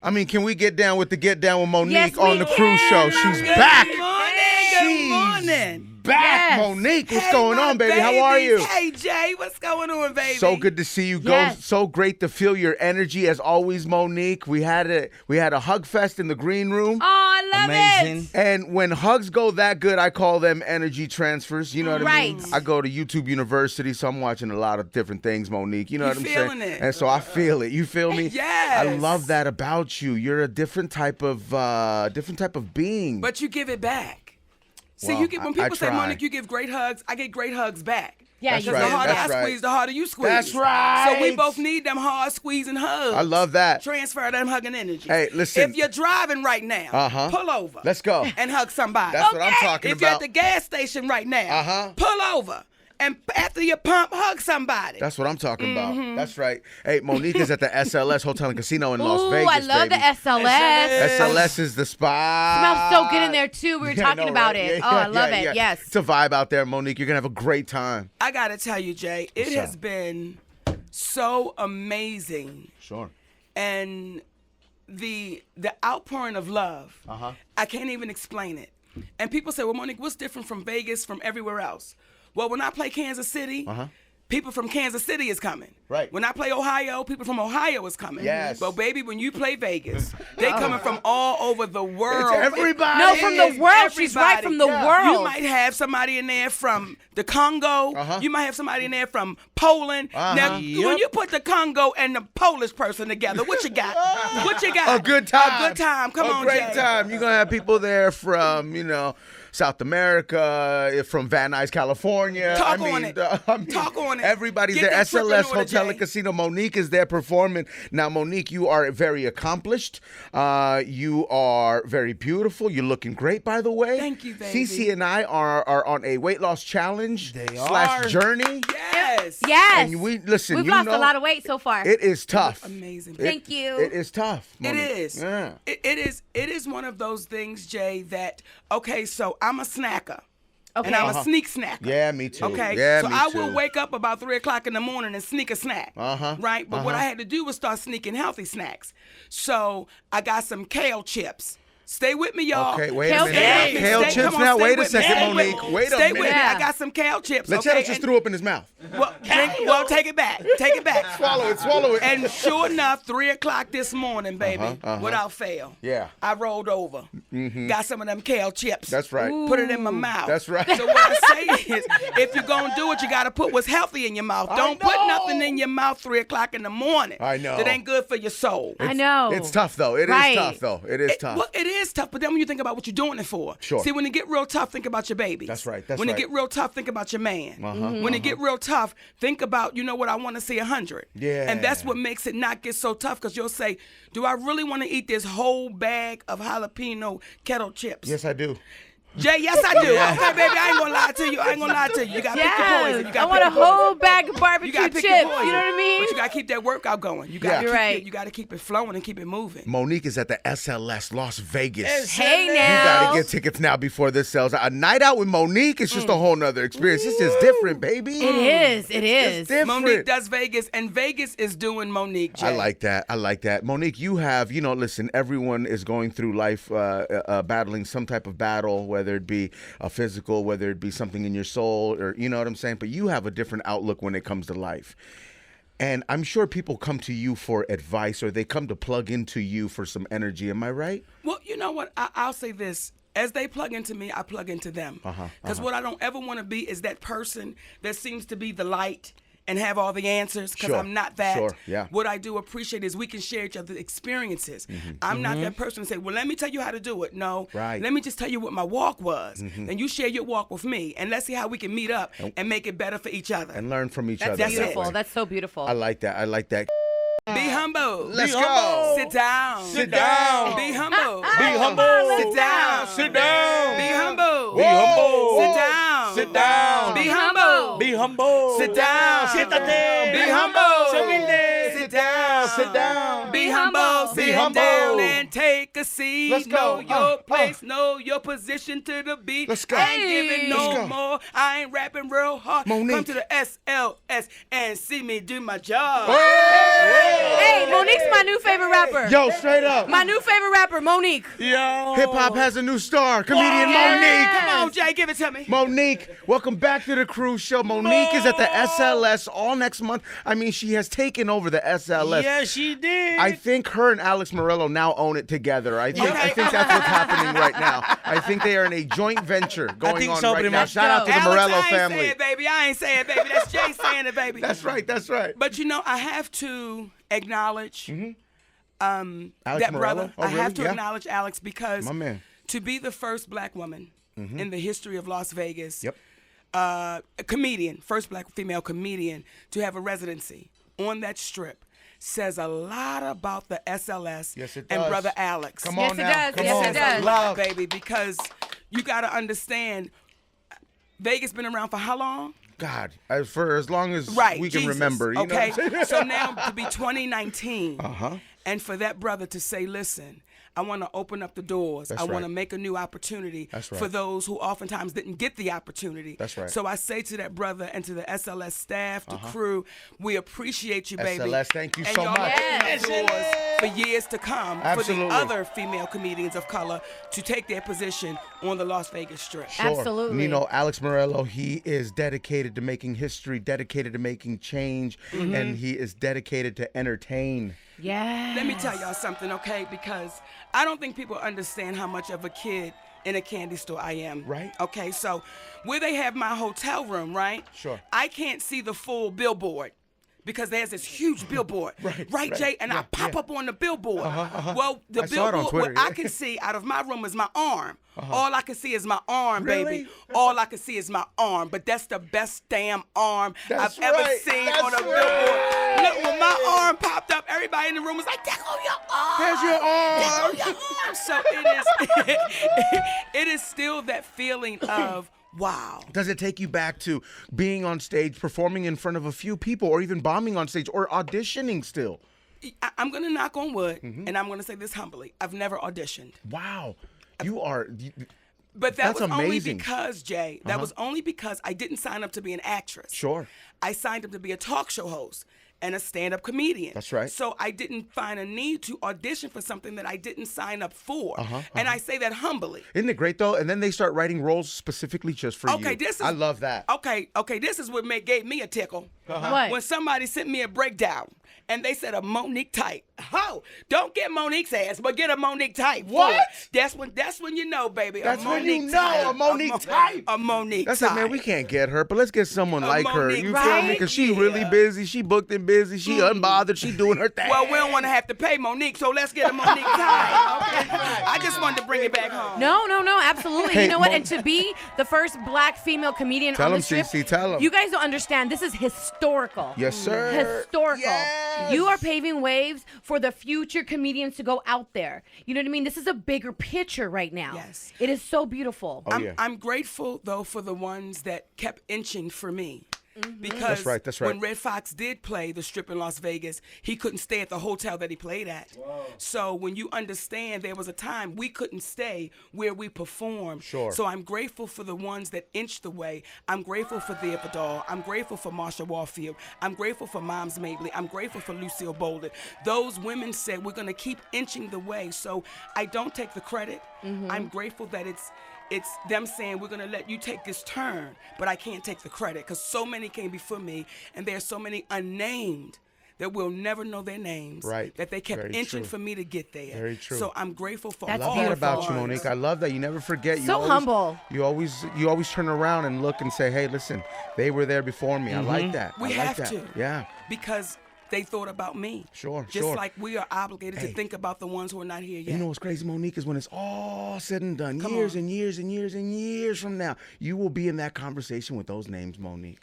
I mean, can we get down with Monique Yes, on we the cruise show? can. She's Good back. Good morning. Back, Yes. Monique. What's Hey, going my on, baby? How are babies. you? Hey, Jay. What's going on, baby? So good to see you. Yes. So great to feel your energy as always, Monique. We had a hug fest in the green room. Oh, I love Amazing. it. And when hugs go that good, I call them energy transfers. You know what I mean? Right. I go to YouTube University, so I'm watching a lot of different things, Monique. You know what I'm saying? feeling it. And so I feel it. You feel me? Yes. I love that about you. You're a different type of being. But you give it back. See, Well, you get when I people say, try. Monique, you give great hugs, I get great hugs back. Yeah, That's you right. The do. harder That's I right. squeeze, the harder you squeeze. That's right. So we both need them hard squeezing hugs. I love that. Transfer them hugging energy. Hey, listen. If you're driving right now, pull over. Let's go. And hug somebody. That's what I'm talking if you're about. at the gas station right now, pull over. And after you pump, hug somebody. That's what I'm talking about. That's right. Hey, Monique is at the SLS Hotel and Casino in Las Ooh, Vegas. I love baby. the SLS. SLS is the spot. Smells so good in there too. We were Yeah, I talking know, about right? it. Yeah, Oh, I yeah, love yeah, it. yeah. Yes. It's a vibe out there, Monique. You're going to have a great time. I got to tell you, Jay, it has up? been so amazing. Sure. And the outpouring of love, I can't even explain it. And people say, well, Monique, what's different from Vegas, from everywhere else? Well, when I play Kansas City, people from Kansas City is coming. Right. When I play Ohio, people from Ohio is coming. Yes. But baby, when you play Vegas, they coming from all over the world. It's everybody. No, from the It's world. She's right, from the Yeah. world. You might have somebody in there from the Congo. You might have somebody in there from Poland. Now, when you put the Congo and the Polish person together, what you got? What you got? A good time. A good time. Come on, A great Jay. time. You're going to have people there from, South America, from Van Nuys, California. Talk on it. Talk on it. Everybody's Get there. that trip in SLS order, Hotel Jay. and Casino. Monique is there performing. Now, Monique, you are very accomplished. You are very beautiful. You're looking great, by the way. Thank you, baby. Cece and I are on a weight loss challenge / journey. Yes. Yes. And we've lost a lot of weight so far. It is tough. Amazing. Thank you. It is tough. It Monique. is. Yeah. It is one of those things, Jay, that, okay, so I'm a snacker. Okay. And I'm a sneak snacker. Yeah, me too. Okay, Yeah, so me I too. will wake up about 3 o'clock in the morning and sneak a snack. Right? But what I had to do was start sneaking healthy snacks. So I got some kale chips. Stay with me, y'all. Okay, wait Kale a minute. chips. Kale Stay- chips come on, now. stay Wait a with me. second, Stay with Monique. me. Wait a Stay minute. with me. Yeah. I got some kale chips. Let's okay? just threw up in his mouth. Well, take it back. Take it back. Swallow it. And sure enough, 3 o'clock this morning, baby, without fail. Yeah. I rolled over. Got some of them kale chips. That's right. Put it in my mouth. That's right. So what I say is, if you're going to do it, you got to put what's healthy in your mouth. Don't put know. nothing in your mouth 3 o'clock in the morning. I know. That ain't good for your soul. I know. It's tough, though. It is Right. tough, though. It is tough. Well, it is tough, but then when you think about what you're doing it for. Sure. See, when it get real tough, think about your babies. That's right. When it get real tough, think about your man. When it get real tough, think about, you know what, I want to see 100. Yeah. And that's what makes it not get so tough, because you'll say, do I really want to eat this whole bag of jalapeno kettle chips? Yes, I do. Jay, yes, I do. Okay, baby, I ain't gonna lie to you. You gotta pick your poison. You I gotta want a pick your poison. whole bag of You barbecue gotta chips. pick You your know poison. what I mean? But you gotta keep that workout going. You gotta Yeah. keep Right. it, you gotta keep it flowing and keep it moving. Monique is at the SLS Las Vegas. Hey You now. gotta get tickets now before this sells out. A night out with Monique is just a whole nother experience. It's just different, baby. It is. It is. It's different. Monique does Vegas, and Vegas is doing Monique, Jay. I like that. Monique, you have, listen, everyone is going through life battling some type of battle, whether it be a physical, whether it be something in your soul, or you know what I'm saying? But you have a different outlook when it comes to life. And I'm sure people come to you for advice, or they come to plug into you for some energy. Am I right? Well, you know what? I'll say this. As they plug into me, I plug into them. Because what I don't ever want to be is that person that seems to be the light and have all the answers, because Sure. I'm not that. Sure, yeah. What I do appreciate is we can share each other's experiences. I'm not that person to say, well, let me tell you how to do it. No. Right. Let me just tell you what my walk was. And you share your walk with me. And let's see how we can meet up and make it better for each other. And learn from each other. That's that beautiful. way. That's so beautiful. I like that. Be humble. Let's go. Sit down. Sit down. Be humble. Be humble. Sit down. Sit down. Be humble. Be humble. Sit down. Sit down. Be humble. Be humble. Sit down. Siéntate. Be humble. Se humilde. Sit down. Sit down. Be humble. Sit Be humble. down and take a seat. Let's go. Know your place, know your position to the beat. Let's go. I ain't giving Let's no go. more. I ain't rapping real hard. Monique. Come to the SLS and see me do my job. Hey, Monique's my new favorite rapper. Yo, straight up. My new favorite rapper, Monique. Yo. Hip hop has a new star, comedian Yes. Come on, Jay, give it to me. Monique. Welcome back to the cruise show. Monique is at the SLS all next month. I mean, she has taken over the SLS. Yeah, she did. I think her and Alex Morello now own it together. I think that's what's happening right now. I think they are in a joint venture going think on so, right pretty now. much. Shout out to the Alex, Morello I ain't family. say it, baby. I ain't saying it, baby. That's Jay saying it, baby. That's right. That's right. But you know, I have to acknowledge Alex that Morello? brother. Oh, I have really? to Yeah. acknowledge Alex because My man. to be the first black woman in the history of Las Vegas, Yep. a comedian, first black female comedian to have a residency on that strip says a lot about the SLS Yes, it and does. brother Alex. Come Yes, on it now. does. Come Yes, on. it does. Love, baby, because you got to understand, Vegas been around for how long? God, for as long as Right, we can Jesus, remember. You okay, know what I'm saying? so now to be 2019, Uh-huh. and for that brother to say, listen, I want to open up the doors. That's I want right. to make a new opportunity That's right. for those who oftentimes didn't get the opportunity. That's right. So I say to that brother and to the SLS staff, the crew, we appreciate you, baby. SLS, thank you and so y'all much. open up doors for years to come Absolutely. for the other female comedians of color to take their position on the Las Vegas Strip. Sure. Absolutely. And you know, Alex Morello, he is dedicated to making history, dedicated to making change, and he is dedicated to entertain. Yeah. Let me tell y'all something, okay? Because I don't think people understand how much of a kid in a candy store I am. Right. Okay, so where they have my hotel room, right? Sure. I can't see the full billboard because there's this huge billboard. Right, Jay? And I pop up on the billboard. Well, the I saw it on billboard, Twitter, what I yeah. can see out of my room is my arm. All I can see is my arm, Really? baby. All I can see is my arm. But that's the best damn arm That's I've ever right. seen That's on a right. billboard. Look, when my arm popped up, everybody in the room was like, "There go your arm. There's your arm." There go your arm." So it is. It is still that feeling of wow. Does it take you back to being on stage, performing in front of a few people, or even bombing on stage, or auditioning still? I'm gonna knock on wood, and I'm gonna say this humbly: I've never auditioned. Wow. You are. But that That's was only amazing. because, Jay, that was only because I didn't sign up to be an actress. Sure. I signed up to be a talk show host and a stand-up comedian. That's right. So I didn't find a need to audition for something that I didn't sign up for. And I say that humbly. Isn't it great though? And then they start writing roles specifically just for you. Okay, this is. I love that. Okay, this is what gave me a tickle. What? When somebody sent me a breakdown and they said a Monique type. Oh, don't get Monique's ass, but get a Monique type. What? For it. That's when you know, baby. That's a when you Monique know, type. a Monique type. A Monique That's type. it, man. We can't get her, but let's get someone A like her. Monique, You feel me? right? Because she really busy. She booked and busy. She unbothered. She doing her thing. Well, we don't want to have to pay Monique, so let's get a Monique type. Okay? I just wanted to bring it back home. No, absolutely. Hey, you know what? Mo- And to be the first black female comedian Tell on the him, strip, CC, tell him. you guys don't understand. This is historical. Yes, sir. Historical. Yes. You are paving waves for the future comedians to go out there. You know what I mean? This is a bigger picture right now. Yes. It is so beautiful. Oh, yeah. I'm grateful though for the ones that kept inching for me. Because That's right. when Red Fox did play the strip in Las Vegas, he couldn't stay at the hotel that he played at. So when you understand there was a time we couldn't stay where we performed. Sure. So I'm grateful for the ones that inched the way. I'm grateful for Thea Vidal. I'm grateful for Marsha Warfield. I'm grateful for Moms Mabley. I'm grateful for Lucille Bolden. Those women said we're going to keep inching the way. So I don't take the credit. I'm grateful that it's them saying we're going to let you take this turn, but I can't take the credit because so many came before me, and there's so many unnamed that we'll never know their names. Right. That they kept Very inching true. for me to get there. Very true. So I'm grateful for That's all I love that beautiful. about you, ones. Monique. I love that. You never forget. You So always, humble. You always turn around and look and say, hey, listen, they were there before me. I like that. We I like have that. to. Yeah. Because they thought about me. Sure, Just sure. like we are obligated to Hey. think about the ones who are not here yet. You know what's crazy, Monique, is when it's all said and done, Come years on. and years and years and years from now, you will be in that conversation with those names, Monique.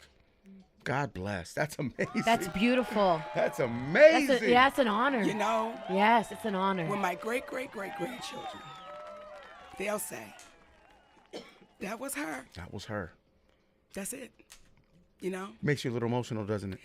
God bless. That's amazing. That's beautiful. That's amazing. That's an honor. You know, Yes, it's an honor. when my great-great-great-grandchildren, they'll say, that was her. That was her. That's it. You know? Makes you a little emotional, doesn't it?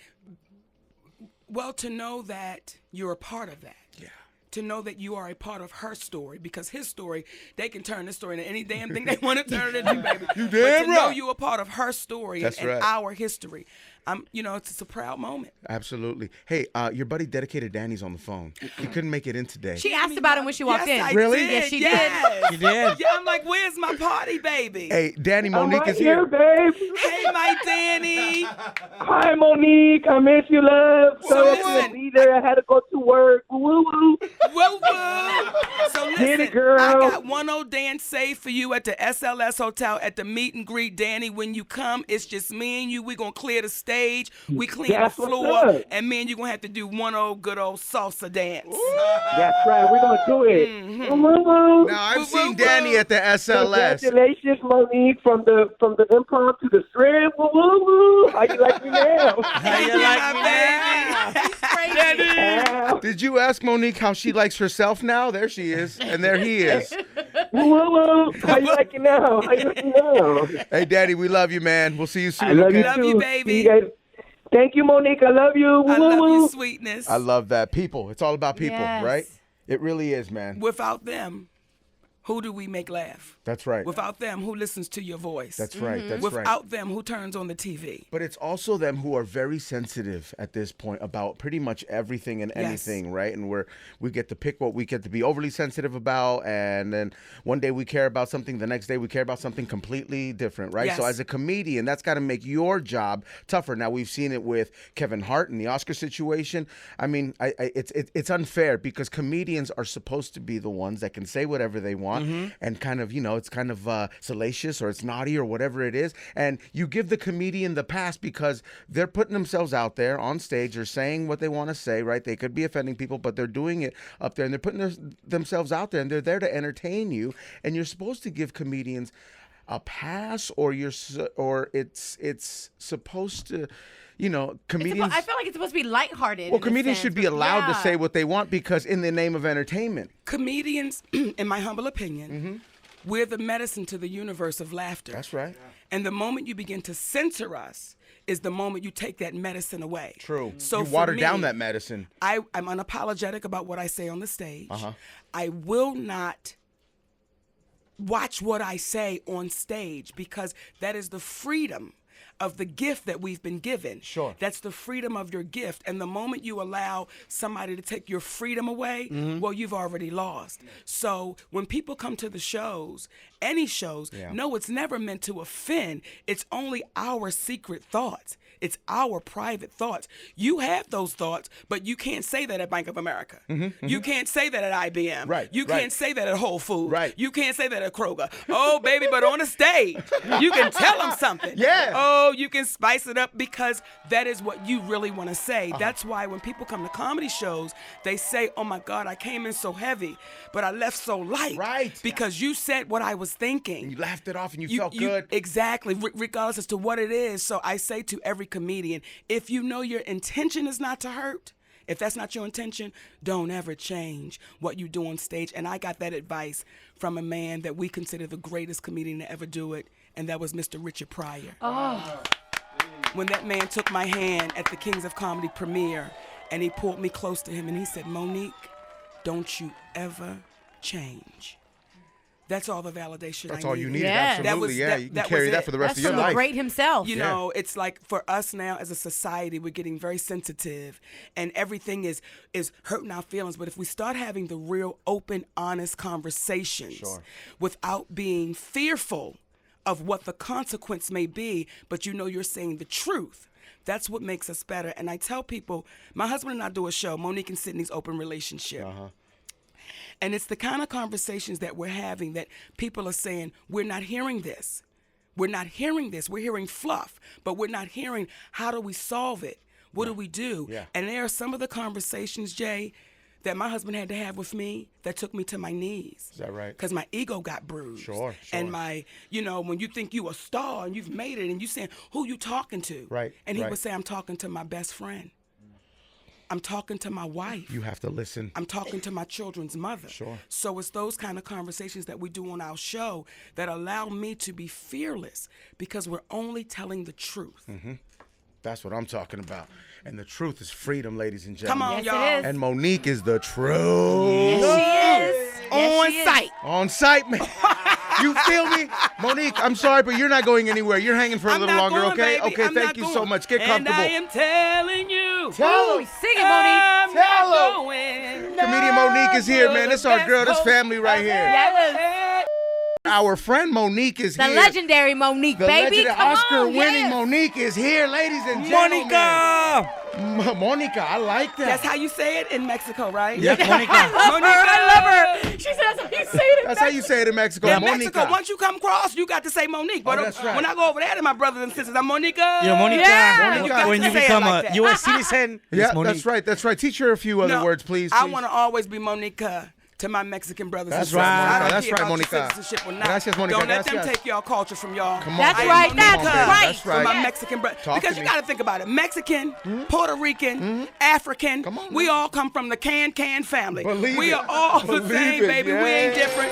Well, to know that you're a part of that. Yeah. to know that you are a part of her story, because his story, they can turn this story into any damn thing they want to turn it into, baby. You But damn to know right. you a part of her story That's and right. our history, it's a proud moment. Absolutely. Hey, your buddy Dedicated Danny's on the phone. He couldn't make it in today. She asked about him when she walked in. I Really? Did. Yes, she did. Yes. You did? Yeah, I'm like, where's my party, baby? Hey, Danny, I'm Monique right is here. babe. Hey, my Danny. Hi, Monique. I miss you, love. So I listen. couldn't be there. I had to go to work. Woo woo. Woo woo. So listen, Get it, girl. I got one old dance saved for you at the SLS Hotel at the meet and greet. Danny, when you come, it's just me and you. We're going to clear the stage. We clean That's the what's floor. up. And me and you going to have to do one old good old salsa dance. That's right. We're gonna do it. Mm-hmm. Woo woo. Now, I've Woo, seen woo, Danny woo. at the SLS. Congratulations, Monique, from the improv to the strip. Woo woo woo. How you like me now? Thank you you, like my me baby. Crazy. Did you ask Monique how she likes herself now? There she is. And there he is. Woo woo woo. How you like it now? How you like it now? Hey, Daddy, we love you, man. We'll see you soon. I love okay? you Love too. you, baby. See you guys. Thank you, Monique. I love you. Woo I woo love woo. you, sweetness. I love that. People. It's all about people, Yes. right? It really is, man. Without them, who do we make laugh? That's right. Without them, who listens to your voice? That's right. That's right. Without them, who turns on the TV? But it's also them who are very sensitive at this point about pretty much everything and Yes. anything, right? And we get to pick what we get to be overly sensitive about, and then one day we care about something, the next day we care about something completely different, right? So Yes. as a comedian, that's got to make your job tougher. Now we've seen it with Kevin Hart in the Oscar situation. I mean, it's unfair because comedians are supposed to be the ones that can say whatever they want and kind of, it's kind of salacious or it's naughty or whatever it is. And you give the comedian the pass because they're putting themselves out there on stage or saying what they want to say, right? They could be offending people, but they're doing it up there and they're putting themselves out there and they're there to entertain you. And you're supposed to give comedians a pass, or it's supposed to, comedians. I feel like it's supposed to be lighthearted. Well, in a comedians sense, should be but allowed to yeah. say what they want because in the name of entertainment. Comedians, in my humble opinion, we're the medicine to the universe of laughter. That's right. And the moment you begin to censor us is the moment you take that medicine away. True. So you for water me, down that medicine. I'm unapologetic about what I say on the stage. Uh-huh. I will not watch what I say on stage because that is the freedom of the gift that we've been given. Sure. That's the freedom of your gift. And the moment you allow somebody to take your freedom away, well, you've already lost. So when people come to the shows, any shows, no, it's never meant to offend. It's only our secret thoughts. It's our private thoughts. You have those thoughts, but you can't say that at Bank of America. You can't say that at IBM. Right, You right. can't say that at Whole Foods. Right. You can't say that at Kroger. Oh, baby, but on the stage, you can tell them something. Yeah. Oh, you can spice it up because that is what you really want to say. That's why when people come to comedy shows, they say, oh my God, I came in so heavy, but I left so light. Right. Because you said what I was thinking. You laughed it off and you felt good. Exactly, regardless as to what it is. So I say to every comedian, if you know your intention is not to hurt, if that's not your intention, don't ever change what you do on stage. And I got that advice from a man that we consider the greatest comedian to ever do it, and that was Mr. Richard Pryor. Oh. When that man took my hand at the Kings of Comedy premiere, and he pulled me close to him, and he said, Monique, don't you ever change. That's all the validation That's I all need. you needed. Yeah. Absolutely. That was- yeah, that- you can that carry was that it. for the rest That's of your from the life. great himself. You know, it's like for us now as a society, we're getting very sensitive and everything is hurting our feelings. But if we start having the real open, honest conversations without being fearful of what the consequence may be, but you know you're saying the truth, that's what makes us better. And I tell people, my husband and I do a show, Monique and Sydney's Open Relationship. And it's the kind of conversations that we're having that people are saying, we're not hearing this. We're not hearing this. We're hearing fluff, but we're not hearing how do we solve it? What do we do? Yeah. And there are some of the conversations, Jay, that my husband had to have with me that took me to my knees. Is that right? Because my ego got bruised. Sure. And my, when you think you a star and you've made it and you saying, who you talking to? Right, And he right. would say, I'm talking to my best friend. I'm talking to my wife. You have to listen. I'm talking to my children's mother. Sure. So it's those kind of conversations that we do on our show that allow me to be fearless because we're only telling the truth. That's what I'm talking about. And the truth is freedom, ladies and Come gentlemen. on, Yes, y'all. it is. And Monique is the truth. Yes, she is. On Yes, she is. site. On site, man. You feel me? Monique, I'm sorry, but you're not going anywhere. You're hanging for a I'm little not longer, going, okay? baby. Okay, I'm thank not you going. so much. Get comfortable. And I am telling you. Tell Ooh, him. sing it, Monique. I'm Tell not 'em. going. Comedian Monique is here, man. This our girl. This family right here. Yes. Our friend Monique is The here. legendary Monique, The baby. legendary Come on, Oscar-winning yes. Monique is here, ladies and gentlemen. Monica! Monica, I like that. That's how you say it in Mexico, right? Yeah, Monica. I love her. She said that's how you say it. That's how you say it in Mexico. In Monica. Mexico, once you come across, you got to say Monique. But that's right. when I go over there to my brothers and sisters, I'm Monica. You're Monica. Yeah. Monica. When you Say it become like a that. U.S. citizen, Yeah, it's Monique. that's right. That's right. Teach her a few other No, words, please. I please. want to always be Monica to my Mexican brothers That's and sisters. right, I Monica. don't That's care right, about Monica. your citizenship or not. Gracias, Monica. Don't let them Gracias. take y'all culture from y'all. Come on, That's baby. right, Come that's on, baby. right. That's For right. my Yes. Mexican brothers. Talk Because to you me. got to think about it. Mexican, Puerto Rican, African, Come on, we man. all come from the can family. Believe we it. are all the Believe same, it. baby. We ain't different.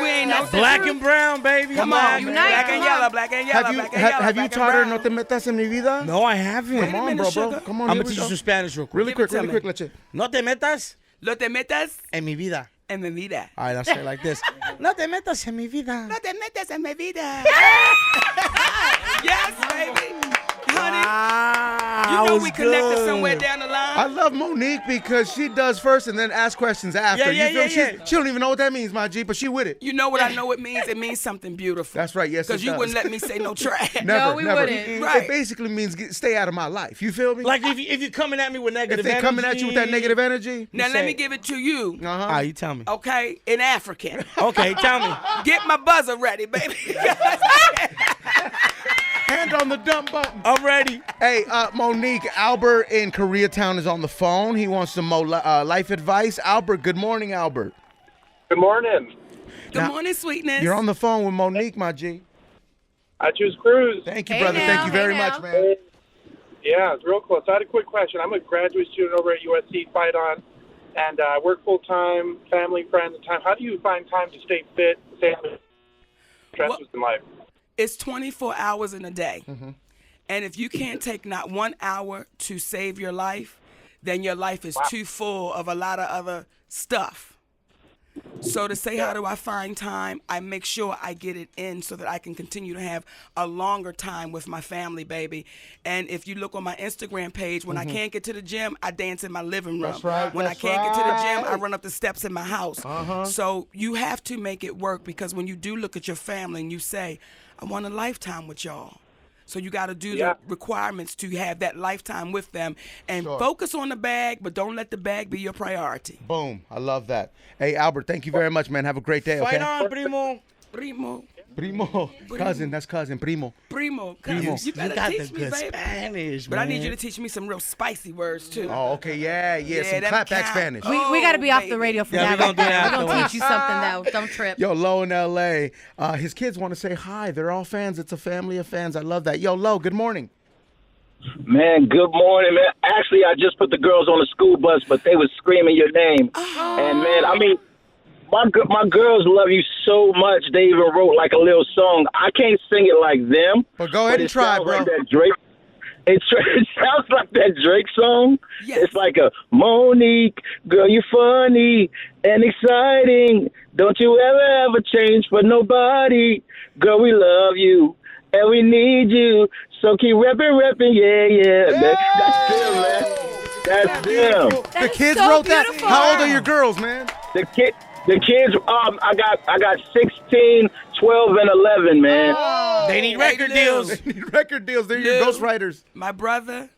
We ain't no That's the Black truth. and brown, baby. Come on, on, man. Unite, black and come yellow, on. black and yellow, Have you black and yellow, have you black and taught her brown. no te metas en mi vida? No, I haven't. Come on, minute, bro. sugar. Come on, I'm here going we to teach go. you Spanish real quick. Really quick, Give it to really me. quick. Leche. No te metas Lo te metas en mi vida. en mi vida. All right, I'll say it like this. No te metas en mi vida. No te metas en mi vida. Yes, baby. Honey, Ah, you know was we connected good. somewhere down the I line. love Monique because she does first and then asks questions after. Yeah, you feel yeah, me? yeah. She don't even know what that means, my G, but she with it. You know what I know it means? It means something beautiful. That's right, yes, it Because you does. wouldn't let me say no trash. Never, we never. wouldn't. It Right. basically means stay out of my life. You feel me? Like if you coming at me with if negative they energy. coming at you with that negative energy, Now You let say me it. give it to you. Ah, you tell me. Okay, in African. Okay, tell me. Get my buzzer ready, baby. hand on the dump button. I'm ready. Hey, Monique, Albert in Koreatown is on the phone. He wants some more life advice. Albert, good morning, Albert. Good morning. Good Now, morning, sweetness. You're on the phone with Monique, my G. I choose cruise. Thank you, Hey brother. now, Thank you very hey much, now. man. Yeah, it's real close. I had a quick question. I'm a graduate student over at USC, fight on, and I work full time, family, friends, and time. How do you find time to stay fit, stay stresses in life? It's 24 hours in a day. Mm-hmm. And if you can't take not 1 hour to save your life, then your life is too full of a lot of other stuff. So to say, how do I find time? I make sure I get it in so that I can continue to have a longer time with my family, baby. And if you look on my Instagram page, when I can't get to the gym, I dance in my living room. That's right, When that's I can't get to the gym, I right. run up the steps in my house. So you have to make it work, because when you do look at your family and you say, I want a lifetime with y'all. So you got to do Yeah. the requirements to have that lifetime with them, and Sure. focus on the bag, but don't let the bag be your priority. Boom. I love that. Hey, Albert, thank you very much, man. Have a great day, okay? Fight on, primo. Primo, Primo. Cousin, that's cousin. Primo. primo, Primo. you You better got the teach me, good baby. Spanish, But I need you man. to teach me some real spicy words too. Oh, okay. Yeah. Some them clapback count. Spanish. We got to be off baby. the radio for Yeah, that. we gonna do right that there. We're going to afterwards. teach you something, though. Don't trip. Yo, Lo in L.A. His kids want to say hi. They're all fans. It's a family of fans. I love that. Yo, Lo, good morning. Man, good morning, man. Actually, I just put the girls on the school bus, but they was screaming your name. And, man, I mean, my girls love you so much, they even wrote, like, a little song. I can't sing it like them. But go ahead and it try, sounds bro. Like that Drake. It sounds like that Drake song. Yes. It's like a Monique, girl, you funny and exciting. Don't you ever change for nobody. Girl, we love you and we need you. So keep repping, yeah. That's them, man. That's them. The That is kids so wrote that. beautiful. How old are your girls, man? The kids. I got 16, 12, and 11, man. They need record Hey, Lil. deals. They need record deals. They're your Lil. ghostwriters. My brother,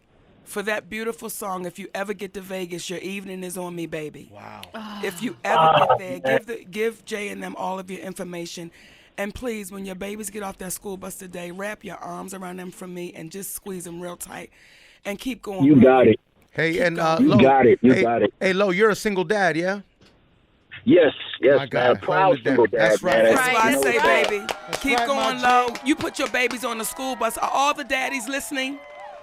for that beautiful song, if you ever get to Vegas, your evening is on me, baby. Wow. If you ever get there, give Jay and them all of your information. And please, when your babies get off that school bus today, wrap your arms around them for me and just squeeze them real tight and keep going. You got it. Hey, and You Lo. got it. You hey, got it. Hey, Lo, you're a single dad, yeah? Yes, My man. God, Proud hold it down. single dad, That's right. man. That's why I That's say, right. baby, keep right, my going Jay. low. You put your babies on the school bus. Are all the daddies listening?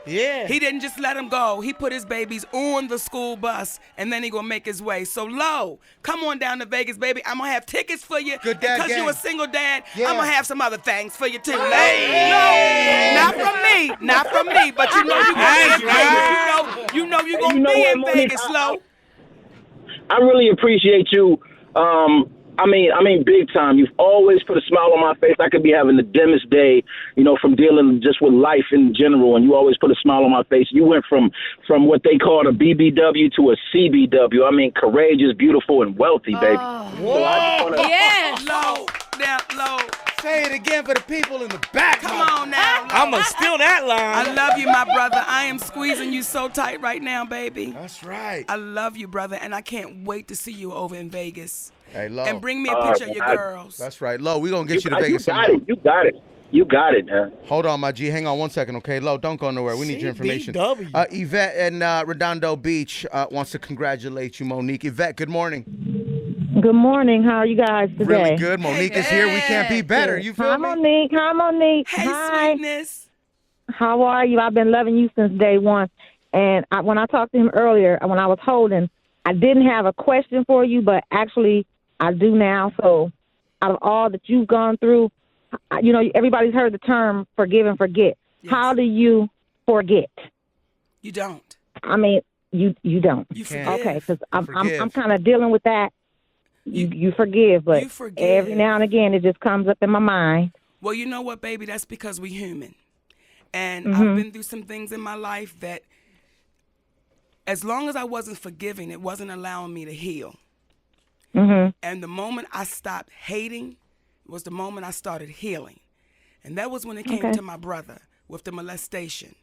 Yeah. He didn't just let them go. He put his babies on the school bus, and then he gonna make his way. So, Lo, come on down to Vegas, baby. I'm gonna have tickets for you. Good dad Because gang. you're a single dad, Yeah. I'm gonna have some other things for you, too. Hey. No, not from me, but you know you're gonna be in Vegas. You know you're gonna You know be what, in Monique? Vegas, Lo. I really appreciate you. I mean, big time. You've always put a smile on my face. I could be having the dimmest day, from dealing just with life in general, and you always put a smile on my face. You went from what they called a BBW to a CBW. I mean, courageous, beautiful, and wealthy, baby. So I just wanna, Yes. Lo, now, Lo. Say it again for the people in the back. Come on now, Lo. I'ma steal that line. I love you, my brother. I am squeezing you so tight right now, baby. That's right. I love you, brother, and I can't wait to see you over in Vegas. Hey, Lo. And bring me a picture of your girls. That's right. Lo, we're going to get you to you Vegas. got it. You got it, man. Hold on, my G. Hang on 1 second, okay? Lo, don't go nowhere. We need your information. CBW. Yvette in Redondo Beach wants to congratulate you, Monique. Yvette, good morning. Good morning. How are you guys today? Really good. Monique is here. We can't be better. You feel Hi, me? Monique. Hi, Monique. Hey, Hi. sweetness. How are you? I've been loving you since day one. And when I talked to him earlier, when I was holding, I didn't have a question for you, but actually I do now. So out of all that you've gone through, everybody's heard the term forgive and forget. Yes. How do you forget? You don't. I mean, you don't. You can't. forgive. Okay, because I'm Forgive. kind of dealing with that. You forgive, but You forgive. every now and again it just comes up in my mind. Well, you know what, baby? That's because we human. And Mm-hmm. I've been through some things in my life that as long as I wasn't forgiving, it wasn't allowing me to heal. Mm-hmm. And the moment I stopped hating was the moment I started healing. And that was when it came to my brother with the molestation.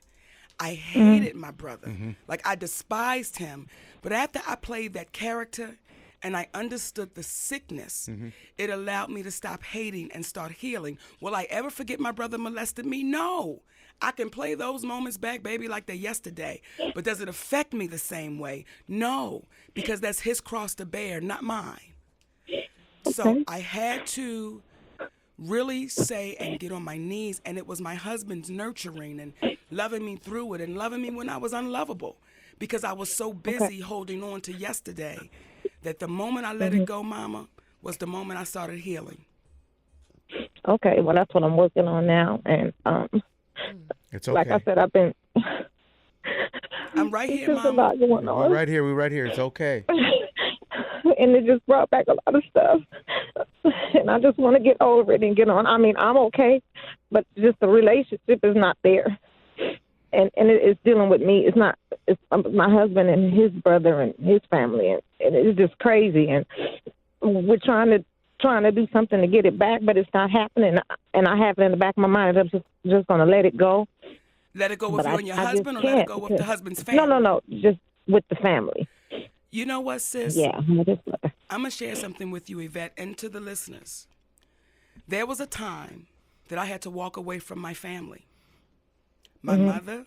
I hated my brother. Like, I despised him. But after I played that character and I understood the sickness, it allowed me to stop hating and start healing. Will I ever forget my brother molested me? No. I can play those moments back, baby, like they're yesterday. But does it affect me the same way? No, because that's his cross to bear, not mine. So I had to really say and get on my knees, and it was my husband's nurturing and loving me through it and loving me when I was unlovable, because I was so busy holding on to yesterday that the moment I let it go, Mama, was the moment I started healing. Okay, well, that's what I'm working on now. And It's okay. like I said, I've been. I'm right It's here, just a Mama. lot going We're on. right here. We're right here. It's okay. And it just brought back a lot of stuff. And I just want to get over it and get on. I mean, I'm okay, but just the relationship is not there. And it's dealing with me. It's not. It's my husband and his brother and his family, and it's just crazy. And we're trying to do something to get it back, but it's not happening. And I have it in the back of my mind. I'm just going to let it go. Let it go with But you and your I just husband, or let it can't go with because- the husband's family? No, just with the family. You know what, sis? Yeah, I'm going to share something with you, Yvette, and to the listeners. There was a time that I had to walk away from my family. My mother,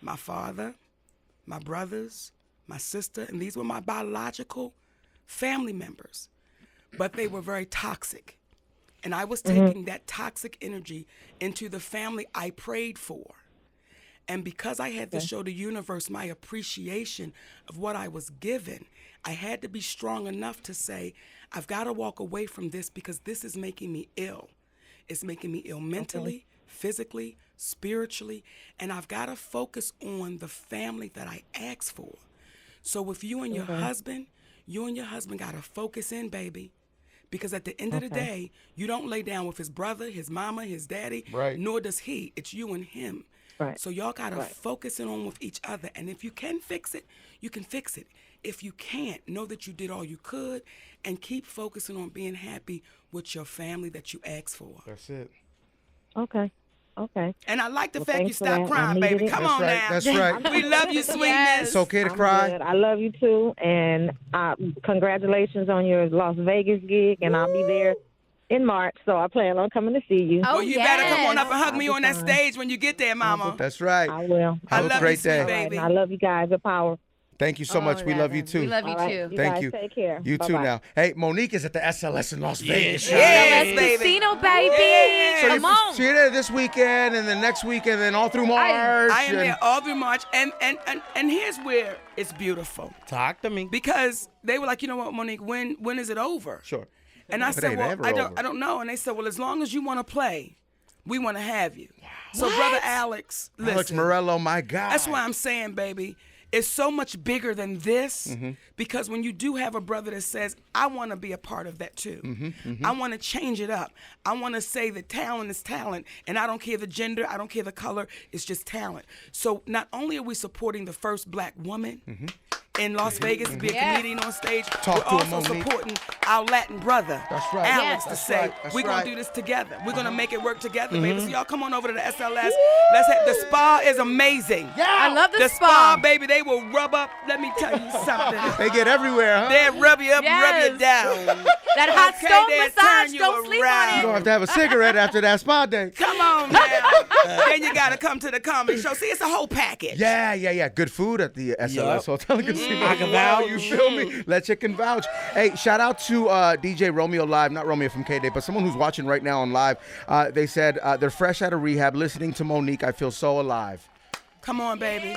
my father, my brothers, my sister, and these were my biological family members. But they were very toxic. And I was taking that toxic energy into the family I prayed for. And because I had to show the universe my appreciation of what I was given, I had to be strong enough to say, I've got to walk away from this because this is making me ill. It's making me ill mentally, physically, spiritually, and I've got to focus on the family that I asked for. So with you and your husband got to focus in, baby. Because at the end of the day, you don't lay down with his brother, his mama, his daddy, nor does he. It's you and him. Right. So y'all got to focus in on with each other. And if you can fix it, you can fix it. If you can't, know that you did all you could and keep focusing on being happy with your family that you asked for. That's it. Okay. And I like the Well, fact you thanks for stopped that. I crying, needed baby. it. Come That's on right. now. That's right. We love you, sweetness. Yes. It's okay to I'm cry. good. I love you too, and congratulations on your Las Vegas gig, and I'll be there in March, so I plan on coming to see you. Oh, Well, you better come on yes. up and hug me I'll on be that fine. stage when you get there, Mama. That's right. I will. I Have a love great you, sweet day. baby. And I love you guys. The power. Thank you so much. We love you too. We love you All right, too. you Thank guys you. Take care. You too Bye-bye. now. Hey, Monique is at the SLS in Las Vegas. SLS baby. Casino, baby. So Come on. you're there this weekend and the next weekend and all through March. I am and- there all through March, and here's where it's beautiful. Talk to me. Because they were like, you know what, Monique, when is it over? Sure. And I It said, ain't well, ever I over. don't know. And they said, well, as long as you want to play, we want to have you. So brother Alex, listen. Alex Morello, my God. That's why I'm saying, baby, it's so much bigger than this, because when you do have a brother that says, I want to be a part of that too. I want to change it up. I want to say that talent is talent, and I don't care the gender, I don't care the color, it's just talent. So not only are we supporting the first black woman in Las Vegas to be a comedian on stage, Talk we're to him, also Monique. supporting our Latin brother, That's right. Alex, Yes. to That's say, right. That's we're going right. to do this together. We're going to make it work together, baby. So y'all come on over to the SLS. Let's have, the spa is amazing. I love the spa, baby, they will rub up. Let me tell you something. They get everywhere, huh? They'll rub you up, and rub you Yes. down. That hot Okay, stone they'll massage, turn you don't sleep around. on You're it. going to have to have a cigarette after that spa day. Come on now. Then you got to come to the comedy show. See, it's a whole package. Yeah. Good food at the SLS Yup. Hotel and Casino. I can Wow, vouch. you feel me? Let you can vouch. Hey, shout out to DJ Romeo Live, not Romeo from K-Day, but someone who's watching right now on live. They said they're fresh out of rehab, listening to Monique. I feel so alive. Come on, baby.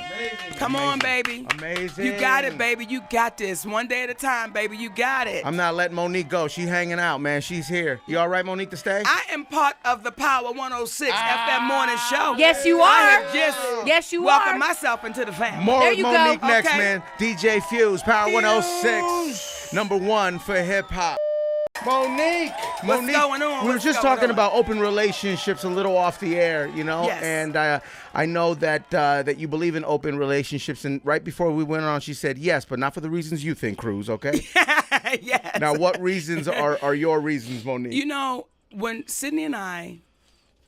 Come on, baby. Amazing. You got it, baby. You got this. One day at a time, baby. You got it. I'm not letting Monique go. She's hanging out, man. She's here. You all right, Monique, to stay? I am part of the Power 106 FM morning show. Yes, you I are. have just Yes, you welcomed are. myself into the family. More There with you go. Monique next, Okay. man. DJ Fuse, Power 106, number one for hip hop. Monique, going on? We were What's just going talking on? about open relationships a little off the air, you know. Yes. And I know that you believe in open relationships. And right before we went on, she said yes, but not for the reasons you think, Cruz. Okay. Yes. Now, what reasons are your reasons, Monique? You know, when Sydney and I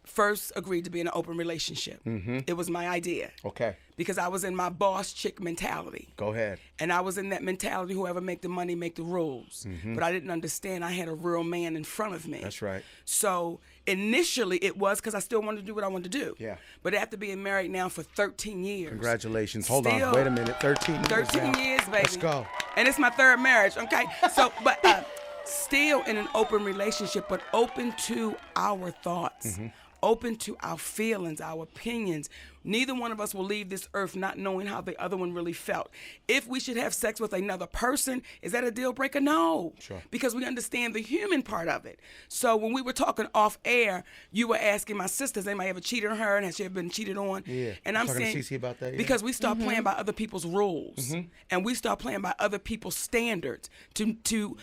first agreed to be in an open relationship, it was my idea. Okay. Because I was in my boss chick mentality. Go ahead. And I was in that mentality, whoever make the money, make the rules. But I didn't understand I had a real man in front of me. That's right. So initially it was because I still wanted to do what I wanted to do. Yeah. But after being married now for 13 years. Congratulations. Hold on. Still- Wait a minute. 13 years 13 now. years, baby. Let's go. And it's my third marriage, okay? So, but still in an open relationship, but open to our thoughts, open to our feelings, our opinions. Neither one of us will leave this earth not knowing how the other one really felt. If we should have sex with another person, is that a deal breaker? No. Sure. Because we understand the human part of it. So when we were talking off air, you were asking my sisters, anybody ever cheated on her and has she ever been cheated on? Yeah. And I'm Talking to saying, Cece about that, yeah. because we start playing by other people's rules, and we start playing by other people's standards. To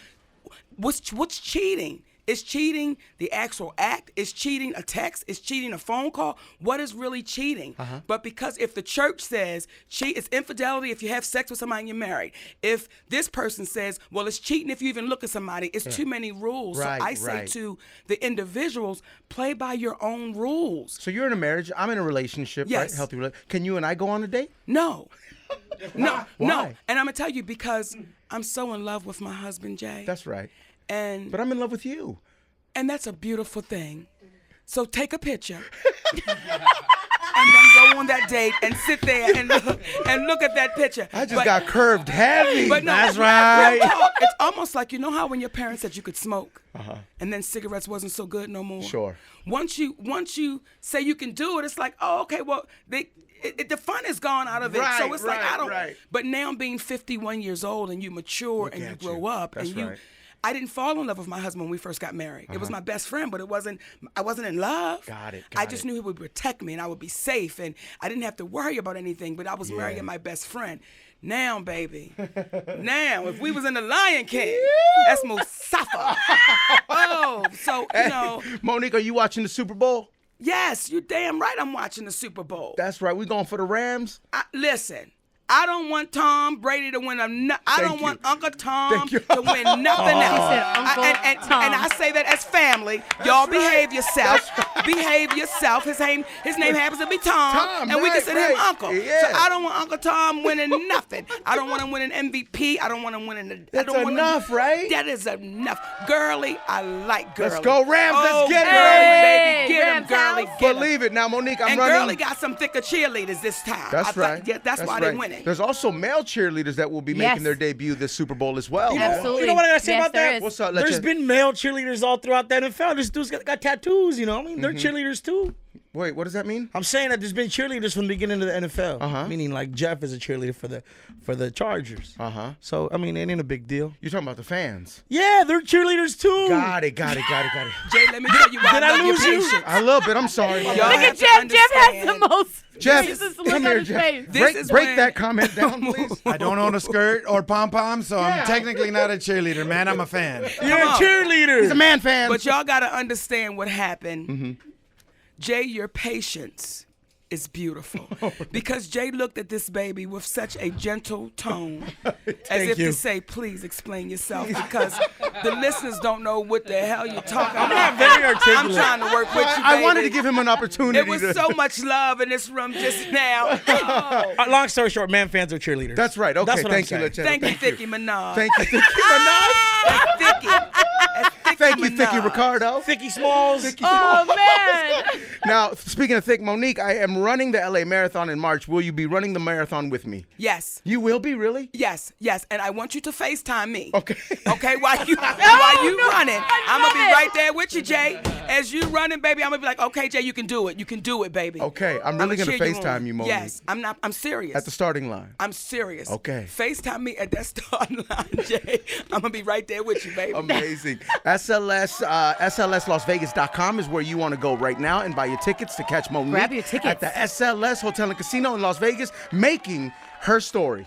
what's cheating? Is cheating the actual act? Is cheating a text? Is cheating a phone call? What is really cheating? But because if the church says cheat, it's infidelity if you have sex with somebody and you're married. If this person says, well, it's cheating if you even look at somebody, it's too many rules. Right, so I say right. to the individuals, play by your own rules. So you're in a marriage. I'm in a relationship, right? Yes. Healthy relationship. Can you and I go on a date? No. No. Why? And I'm going to tell you because I'm so in love with my husband, Jay. That's right. And But I'm in love with you. And that's a beautiful thing. So take a picture. And then go on that date and sit there and look at that picture. I just got curved heavy. But no, That's real right. talk, it's almost like, you know how when your parents said you could smoke, and then cigarettes wasn't so good no more. Sure. Once you say you can do it, it's like, oh, okay, well, the fun is gone out of it. Right, So it's like I don't. right. But now being 51 years old and you mature Look and you at grow you. up That's and you. right. I didn't fall in love with my husband when we first got married. It was my best friend, but I wasn't in love. Got it, I got just it. knew he would protect me and I would be safe and I didn't have to worry about anything, but I was marrying my best friend. Now, baby, now, if we was in the Lion King, that's Mustafa. Oh, so, you know, Monique, are you watching the Super Bowl? yes, you're damn right I'm watching the Super Bowl. That's right. We going for the Rams? Listen, I don't want Tom Brady to win I Thank don't you. want Uncle Tom Thank you. to win nothing else. He said Uncle Tom. And I say that as family. Y'all behave yourself. Behave yourself. His name happens to be Tom, and we right, consider him right. Uncle. Yeah. So I don't want Uncle Tom winning nothing. I don't want him winning MVP. I don't want him winning the. That's I don't want enough, right? That is enough. Girly, I like girly. Let's go, Rams. Oh, Let's get it, girly, Hey, baby. Get him, Rams girly. house. Get him. Believe it. Now, Monique, I'm And running. Girly got some thicker cheerleaders this time. That's right. Yeah, that's why right. they're winning. There's also male cheerleaders that will be Yes. making their debut this Super Bowl as well. Absolutely. You know what I gotta say Yes, about there that? is. What's up? There's been male cheerleaders all throughout the NFL. This dude's got tattoos, you know what I mean? They're cheerleaders too. Wait, what does that mean? I'm saying that there's been cheerleaders from the beginning of the NFL. Uh-huh. Meaning like Jeff is a cheerleader for the Chargers. Uh-huh. So I mean, it ain't a big deal. You're talking about the fans. Yeah, they're cheerleaders too. Got it. Jay, let me tell you why Did I I love your lose you? patience. A little bit. I'm sorry. Y'all Look have at to Jeff. Jeff has the understand. most. Jeff, Jesus, look come on here, his Jeff. face. This is Break when- that comment down, please. I don't own a skirt or pom-pom, so I'm technically not a cheerleader, man. I'm a fan. You're a cheerleader. He's a man fan. But y'all got to understand what happened. Jay, your patience is beautiful. Because Jay looked at this baby with such a gentle tone, as if you. to say, please explain yourself, because the listeners don't know what the hell you're talking about. not very articulate. I'm trying to work with you, I wanted to baby. give him an opportunity. There was so much love in this room just now. Oh. Long story short, man fans are cheerleaders. That's right. Okay, That's what thank you, I'm saying. Lieutenant. Thank you, Thicky Minaj. Thank you, Thicky Minaj. That's Thicky. That's Thicky Thank you, Thicky Minaj. Ricardo. Thicky Smalls. Oh man. Now, speaking of thick, Monique, I am running the LA Marathon in March. Will you be running the marathon with me? Yes. You will be, really? Yes, and I want you to FaceTime me. Okay. Okay, while you running, I'm gonna be right there with you, Jay. As you running, baby, I'm gonna be like, okay, Jay, you can do it. You can do it, baby. Okay, I'm really I'ma gonna cheer FaceTime on. you, Monique. Yes, I'm serious. At the starting line. I'm serious. Okay. FaceTime me at that starting line, Jay. I'm gonna be right there with you, baby. Amazing. SLSLasVegas.com is where you want to go right now and buy your tickets to catch Monique Grab your tickets. at the SLS Hotel and Casino in Las Vegas, making her story.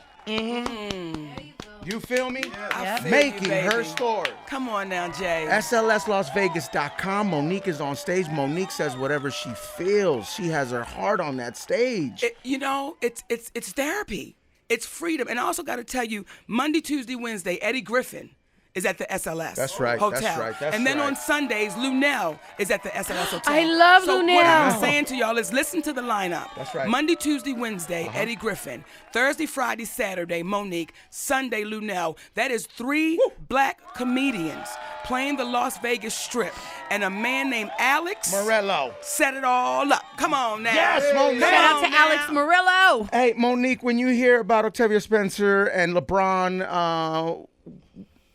You feel me? I feel you, Making baby. her story. Come on now, Jay. SLSLasVegas.com. Monique is on stage. Monique says whatever she feels. She has her heart on that stage. It's therapy. It's freedom. And I also got to tell you, Monday, Tuesday, Wednesday, Eddie Griffin is at the SLS That's right, Hotel. that's right, that's and then right. on Sundays, Lunel is at the SLS Hotel. I love so Lunel. what I'm saying to y'all is listen to the lineup. That's right. Monday, Tuesday, Wednesday, Eddie Griffin. Thursday, Friday, Saturday, Monique. Sunday, Lunel. That is 3 black comedians playing the Las Vegas Strip. And a man named Alex Morello. set it all up. Come on now. Yes, Monique. Come Shout out on to now. Alex Murillo. Hey, Monique, when you hear about Octavia Spencer and LeBron,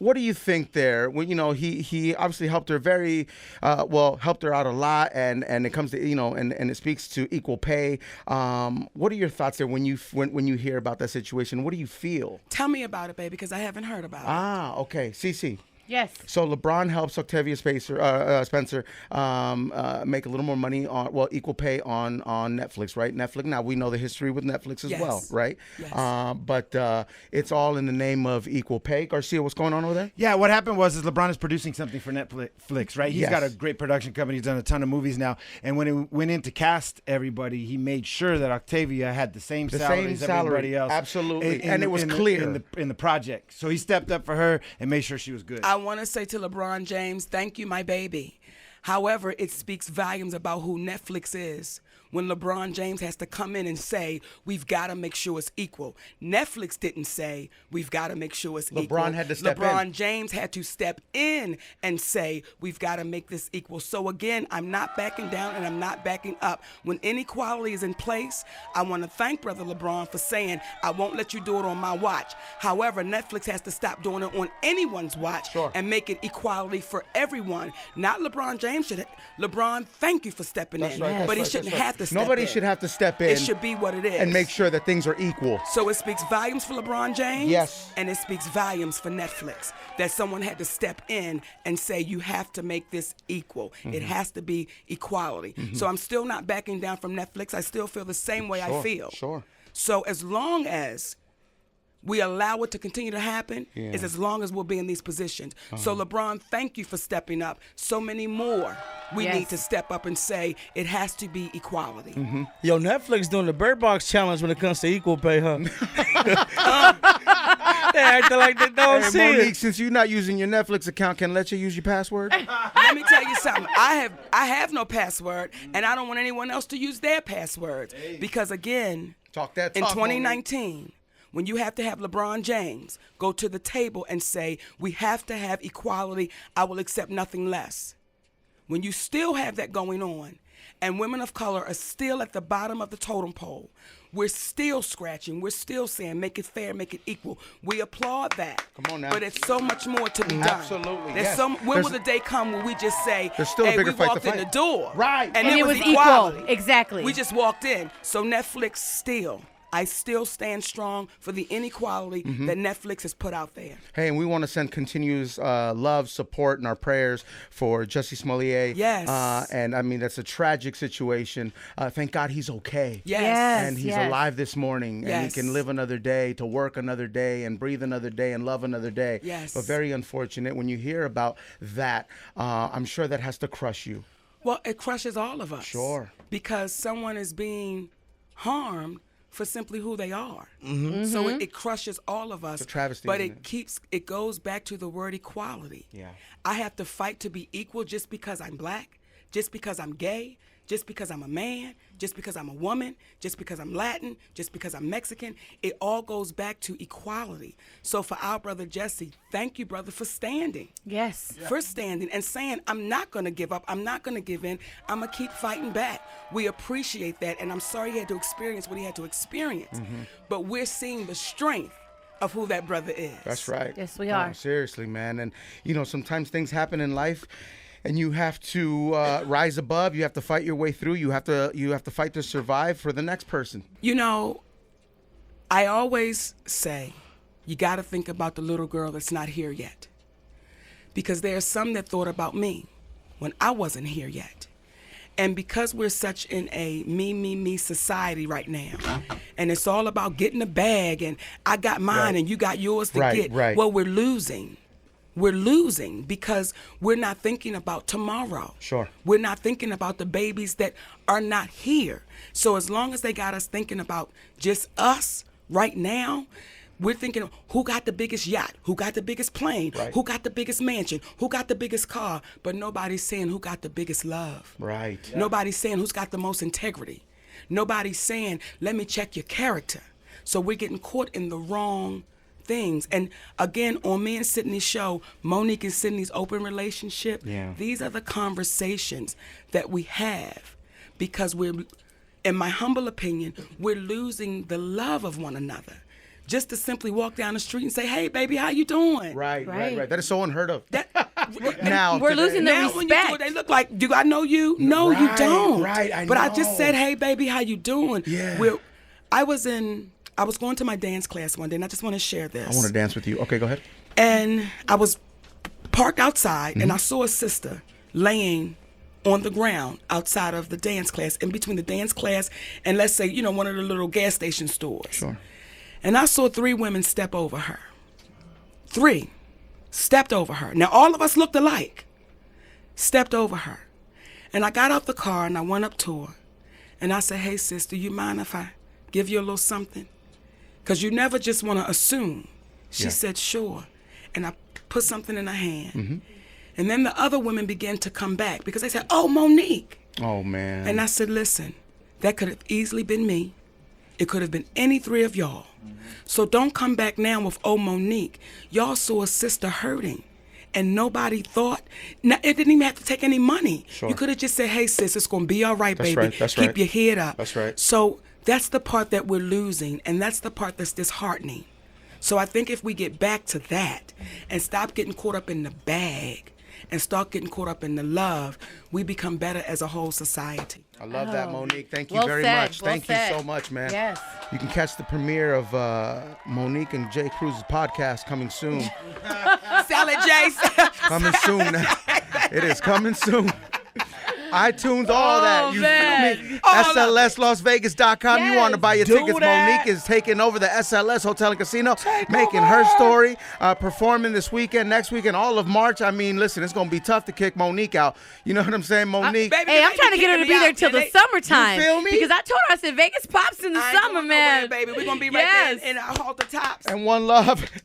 what do you think there? When he obviously helped her helped her out a lot, and it comes to and it speaks to equal pay. What are your thoughts there when you hear about that situation? What do you feel? Tell me about it, baby, because I haven't heard about it. Ah, okay, CC. Yes. So LeBron helps Octavia Spencer make a little more money on equal pay on Netflix, right? Netflix. Now we know the history with Netflix as Yes. well, right? Yes. But it's all in the name of equal pay. Garcia, what's going on over there? Yeah, what happened was LeBron is producing something for Netflix, right? He's Yes. got a great production company. He's done a ton of movies now. And when he went in to cast everybody, he made sure that Octavia had the same salary as everybody else. Absolutely. And it was clear. in the project. So he stepped up for her and made sure she was good. I want to say to LeBron James, thank you, my baby. However, it speaks volumes about who Netflix is when LeBron James has to come in and say, we've got to make sure it's equal. Netflix didn't say, we've got to make sure it's equal. LeBron had to step in. LeBron James had to step in and say, we've got to make this equal. So again, I'm not backing down and I'm not backing up. When inequality is in place, I want to thank Brother LeBron for saying, I won't let you do it on my watch. However, Netflix has to stop doing it on anyone's watch and make it equality for everyone. Not LeBron James should. LeBron, thank you for stepping in. right, But he that's shouldn't right. have to step Nobody in. should have to step in. It should be what it is. and make sure that things are equal. So it speaks volumes for LeBron James. Yes. And it speaks volumes for Netflix that someone had to step in and say, you have to make this equal. It has to be equality. So I'm still not backing down from Netflix. I still feel the same way I feel. Sure. So as long as we allow it to continue to happen, is as long as we'll be in these positions. So LeBron, thank you for stepping up. So many more we Yes. need to step up and say it has to be equality. Yo, Netflix doing the Bird Box challenge when it comes to equal pay, huh? They acting like they don't Hey, see Monique, it. since you're not using your Netflix account, can I let you use your password? Let me tell you something. I have no password, and I don't want anyone else to use their passwords. Because again, Talk that in talk, 2019, when you have to have LeBron James go to the table and say, we have to have equality, I will accept nothing less. When you still have that going on, and women of color are still at the bottom of the totem pole, we're still scratching. We're still saying, make it fair, make it equal. We applaud that. Come on now. But it's so much more to be done. Absolutely, There's yes. when will the day come where we just say, There's still a hey, bigger we fight to walked in fight. the door. Right. And it it was was equal. equality. Exactly. We just walked in. So Netflix still, I still stand strong for the inequality that Netflix has put out there. Hey, and we want to send continuous love, support, and our prayers for Jussie Smollett. Yes. And I mean, that's a tragic situation. Thank God he's okay. Yes. And he's alive this morning, and he Yes. can live another day, to work another day, and breathe another day, and love another day. Yes. But very unfortunate when you hear about that. I'm sure that has to crush you. Well, it crushes all of us. Sure. Because someone is being harmed for simply who they are. So it crushes all of us. It's a travesty, But isn't it goes back to the word equality. Yeah. I have to fight to be equal just because I'm black, just because I'm gay, just because I'm a man, just because I'm a woman, just because I'm Latin, just because I'm Mexican. It all goes back to equality. So for our brother Jussie, thank you, brother, for standing. Yes. For standing and saying, I'm not going to give up. I'm not going to give in. I'm going to keep fighting back. We appreciate that. And I'm sorry he had to experience what he had to experience. But we're seeing the strength of who that brother is. That's right. Yes, we No, are. seriously, man. And, sometimes things happen in life, and you have to rise above. You have to fight your way through. You have to fight to survive for the next person. I always say, you got to think about the little girl that's not here yet. Because there are some that thought about me when I wasn't here yet. And because we're such in a me society right now, and it's all about getting a bag, and I got mine and you got yours to get. Right. Well, we're losing. We're losing because we're not thinking about tomorrow. Sure. We're not thinking about the babies that are not here. So as long as they got us thinking about just us right now, we're thinking, who got the biggest yacht? Who got the biggest plane? Right. Who got the biggest mansion? Who got the biggest car? But nobody's saying who got the biggest love. Right. Nobody's saying who's got the most integrity. Nobody's saying, let me check your character. So we're getting caught in the wrong things. And again, on me and Sydney's show, Monique and Sydney's open relationship, these are the conversations that we have because we're, in my humble opinion, we're losing the love of one another. Just to simply walk down the street and say, hey, baby, how you doing? Right. That is so unheard of. Now we're losing the respect. When you do it, they look like, do I know you? No, you don't. Right, I But I know. just said, hey, baby, how you doing? Yeah. I was going to my dance class one day, and I just want to share this. I want to dance with you. Okay, go ahead. And I was parked outside, and I saw a sister laying on the ground outside of the dance class, in between the dance class and, let's say, one of the little gas station stores. Sure. And I saw 3 women step over her. 3 stepped over her. Now, all of us looked alike. Stepped over her. And I got out the car, and I went up to her. And I said, hey, sis, do you mind if I give you a little something? Because you never just want to assume. She said, sure. And I put something in her hand. And then the other women began to come back because they said, oh, Monique. Oh, man. And I said, listen, that could have easily been me. It could have been any 3 of y'all. So don't come back now with, oh, Monique. Y'all saw a sister hurting. And nobody thought, it didn't even have to take any money. Sure. You could have just said, hey, sis, it's going to be all right, That's baby. right, that's Keep right. your head up. That's right. So that's the part that we're losing, and that's the part that's disheartening. So I think if we get back to that and stop getting caught up in the bag and start getting caught up in the love, we become better as a whole society. I love that, Monique. Thank you Well very said, much. well Thank said. you so much, man. Yes. You can catch the premiere of Monique and Jay Cruz's podcast coming soon. Sell it, Jace. Coming soon. It is coming soon. iTunes, all that. You man. feel me? All of SLSLasVegas.com. You Yes. want to buy your Do tickets. that. Monique is taking over the SLS Hotel and Casino, making her story, performing this weekend, next weekend, all of March. I mean, listen, it's going to be tough to kick Monique out. You know what I'm saying, Monique? Baby, Hey, I'm they trying to get her to kicking be me there out. till the They- summertime. You feel me? Because I told her, I said, Vegas pops in the I ain't summer, going man. nowhere, baby. We're going to be right Yes. there in our halter tops. And one love to That's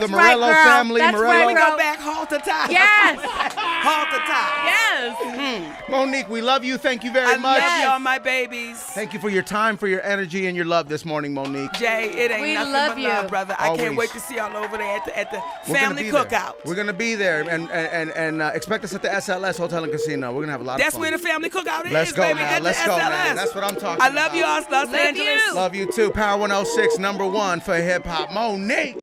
the right, Morello girl. family. That's Morello. right, We girl. go back halter tops. Yes. Halter tops. Yes. Monique, we love you. Thank you very much. I love y'all, my babies. Thank you for your time, for your energy, and your love this morning, Monique. Jay, it ain't We nothing love but you. love, brother. I Always. can't wait to see y'all over there at the We're gonna family be there. cookout. We're going to be there, and expect us at the SLS Hotel and Casino. We're going to have a lot That's of fun. where the family cookout is, Let's go baby. now. Get Let's to go SLS. now. That's what I'm talking I about. love you all, Los Angeles. you. Love you too. Power 106, #1 for hip hop. Monique.